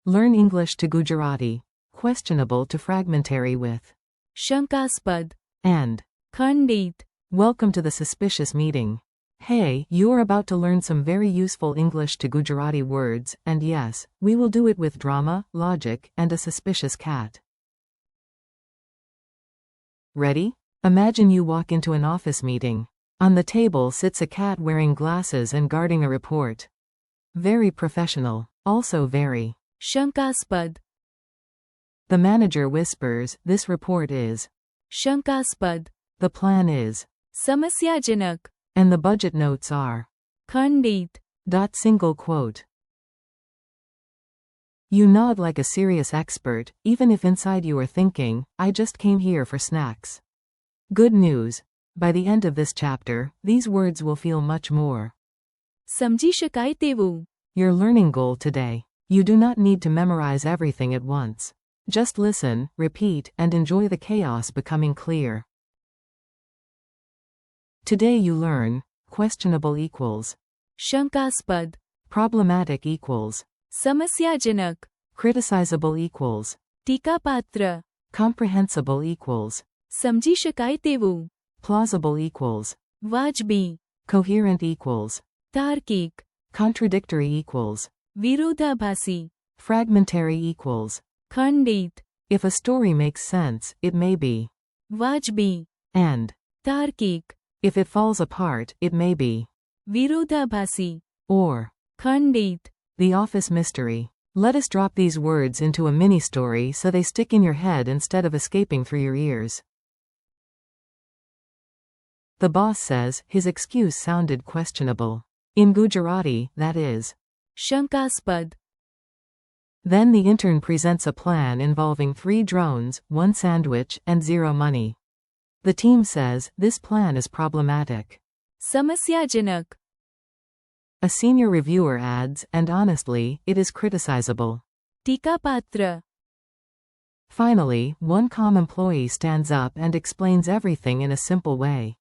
Learn English to Gujarati. Questionable to fragmentary with शंकास्पद and. खंडित. Welcome to the suspicious meeting. Hey, you are about to learn some very useful English to Gujarati words, and yes, we will do it with drama, logic, and a suspicious cat. Ready? Imagine you walk into an office meeting. On the table sits a cat wearing glasses and guarding a report. Very professional, also very. शंकास्पद The manager whispers, this report is. शंकास्पद The plan is. समस्याजनक And the budget notes are. खंडित. Single quote. You nod like a serious expert, even if inside you are thinking, I just came here for snacks. Good news. By the end of this chapter, these words will feel much more. समझी शकाय तेवू. Your learning goal today. You do not need to memorize everything at once. Just listen, repeat, and enjoy the chaos becoming clear. Today you learn, questionable equals. शंकास्पद Problematic equals. समस्याजनक Criticizable equals. टीकापात्र Comprehensible equals. समझी शकाय तेवू. Plausible equals. वाजबी Coherent equals. तार्किक Contradictory equals. विरोधाभासी Fragmentary equals. खंडित If a story makes sense, it may be. वाजबी And. तार्किक If it falls apart, it may be. विरोधाभासी Or. खंडित The office mystery. Let us drop these words into a mini story so they stick in your head instead of escaping through your ears. The boss says his excuse sounded questionable. In Gujarati, that is. शंकास्पद Then the intern presents a plan involving 3 drones, 1 sandwich, and 0 money. The team says, this plan is problematic. समस्याजनक A senior reviewer adds, and honestly, it is criticizable. टीकापात्र Finally, one calm employee stands up and explains everything in a simple way.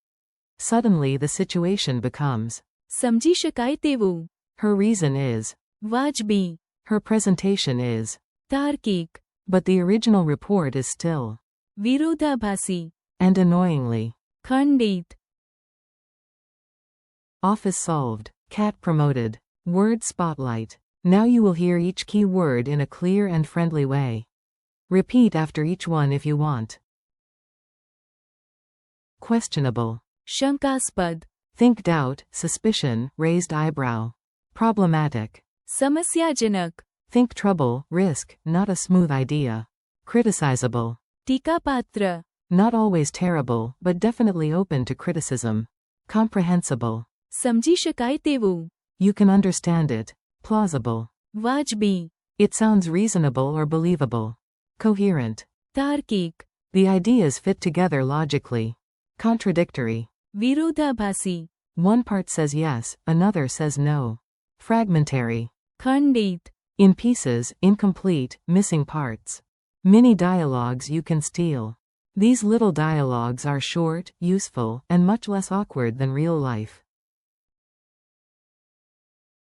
Suddenly the situation becomes. समझी शकाय तेवू. Her reason is. वाजबी Her presentation is. तार्किक But the original report is still. विरोधाभासी And annoyingly. खंडित Office solved. Cat promoted. Word spotlight. Now you will hear each key word in a clear and friendly way. Repeat after each one if you want. Questionable. शंकास्पद Think doubt, suspicion, raised eyebrow. Problematic. समस्याजनक Think trouble, risk, not a smooth idea. Criticizable. टीकापात्र Not always terrible, but definitely open to criticism. Comprehensible. समझी शकाय तेवू. You can understand it. Plausible. वाजबी It sounds reasonable or believable. Coherent. तार्किक The ideas fit together logically. Contradictory. विरोधाभासी One part says yes, another says no. Fragmentary. खंडित In pieces, incomplete, missing parts. Mini dialogues you can steal. These little dialogues are short, useful, and much less awkward than real life.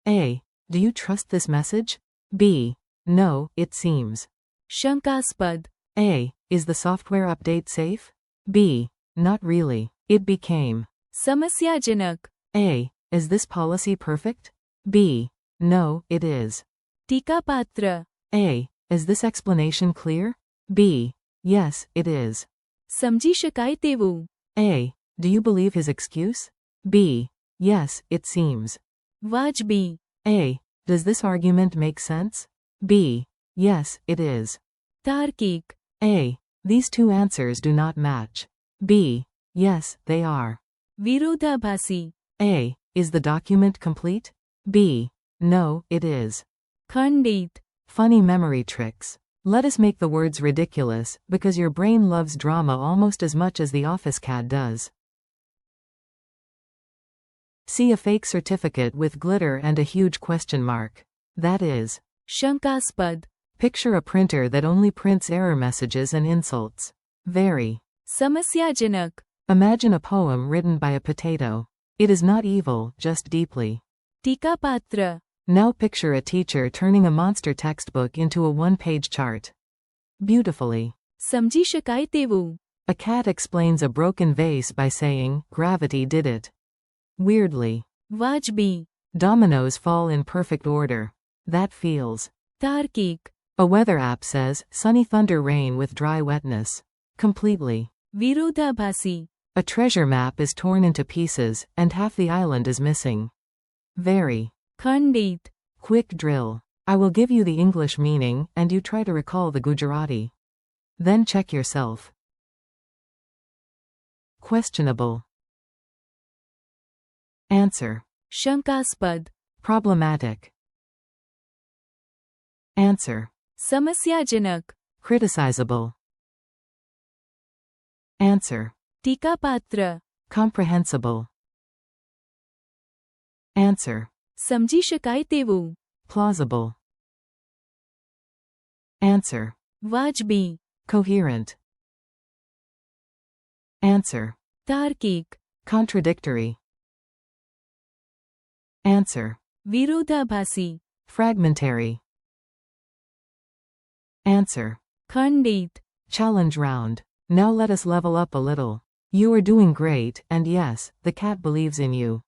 A. Do you trust this message? B. No, it seems. शंकास्पद A. Is the software update safe? B. Not really. It became. समस्याजनक A. Is this policy perfect? B. No, it is. टीकापात्र A. Is this explanation clear? B. Yes, it is. समझी शकाय तेवू. A. Do you believe his excuse? B. Yes, it seems. वाजबी A. Does this argument make sense? B. Yes, it is. तार्किक A. These two answers do not match. B. Yes, they are. विरोधाभासी A. Is the document complete? B. No, it is. खंडित Funny memory tricks. Let us make the words ridiculous, because your brain loves drama almost as much as the office cat does. See a fake certificate with glitter and a huge question mark. That is. शंकास्पद Picture a printer that only prints error messages and insults. Very. समस्याजनक Imagine a poem written by a potato. It is not evil, just deeply. टीकापात्र Now picture a teacher turning a monster textbook into a one-page chart. Beautifully. સમજી શકાય તેવું. A cat explains a broken vase by saying, gravity did it. Weirdly. વાજબી. Dominoes fall in perfect order. That feels. તાર્કિક. A weather app says, sunny thunder rain with dry wetness. Completely. વિરોધાભાસી. A treasure map is torn into pieces, and half the island is missing. Very. ખંડિત. Quick drill. I will give you the English meaning, and you try to recall the Gujarati. Then check yourself. Questionable. Answer. શંકાસ્પદ. Problematic. Answer. સમસ્યાજનક. Criticizable. Answer. ટીકાપાત્ર. Comprehensible. Answer. સમજી શકાય તેવું. Plausible. Answer. વાજબી. Coherent. Answer. તાર્કિક. Contradictory. Answer. વિરોધાભાસી. Fragmentary. Answer. ખંડિત. Challenge round. Now let us level up a little. You are doing great, and yes, the cat believes in you.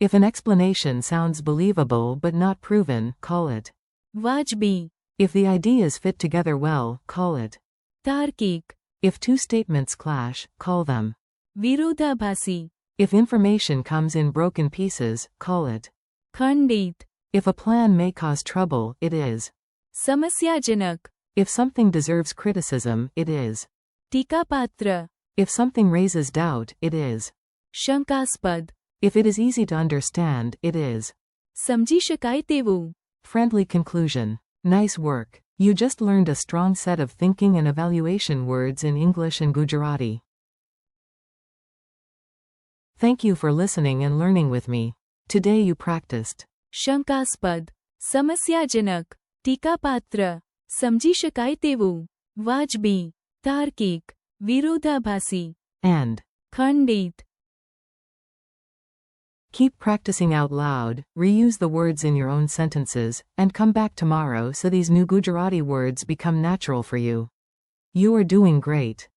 If an explanation sounds believable but not proven, call it. વાજબી. If the ideas fit together well, call it. તાર્કિક. If two statements clash, call them. વિરોધાભાસી. If information comes in broken pieces, call it. ખંડિત. If a plan may cause trouble, it is. સમસ્યાજનક. If something deserves criticism, it is. ટીકાપાત્ર. If something raises doubt, it is. શંકાસ્પદ. If it is easy to understand, it is. સમજી શકાય તેવું. Friendly conclusion. Nice work. You just learned a strong set of thinking and evaluation words in English and Gujarati. Thank you for listening and learning with me. Today you practiced. શંકાસ્પદ. સમસ્યાજનક. ટીકાપાત્ર. સમજી શકાય તેવું. વાજબી. તાર્કિક. વિરોધાભાસી. And. ખંડિત. Keep practicing out loud, reuse the words in your own sentences, and come back tomorrow so these new Gujarati words become natural for you. You are doing great.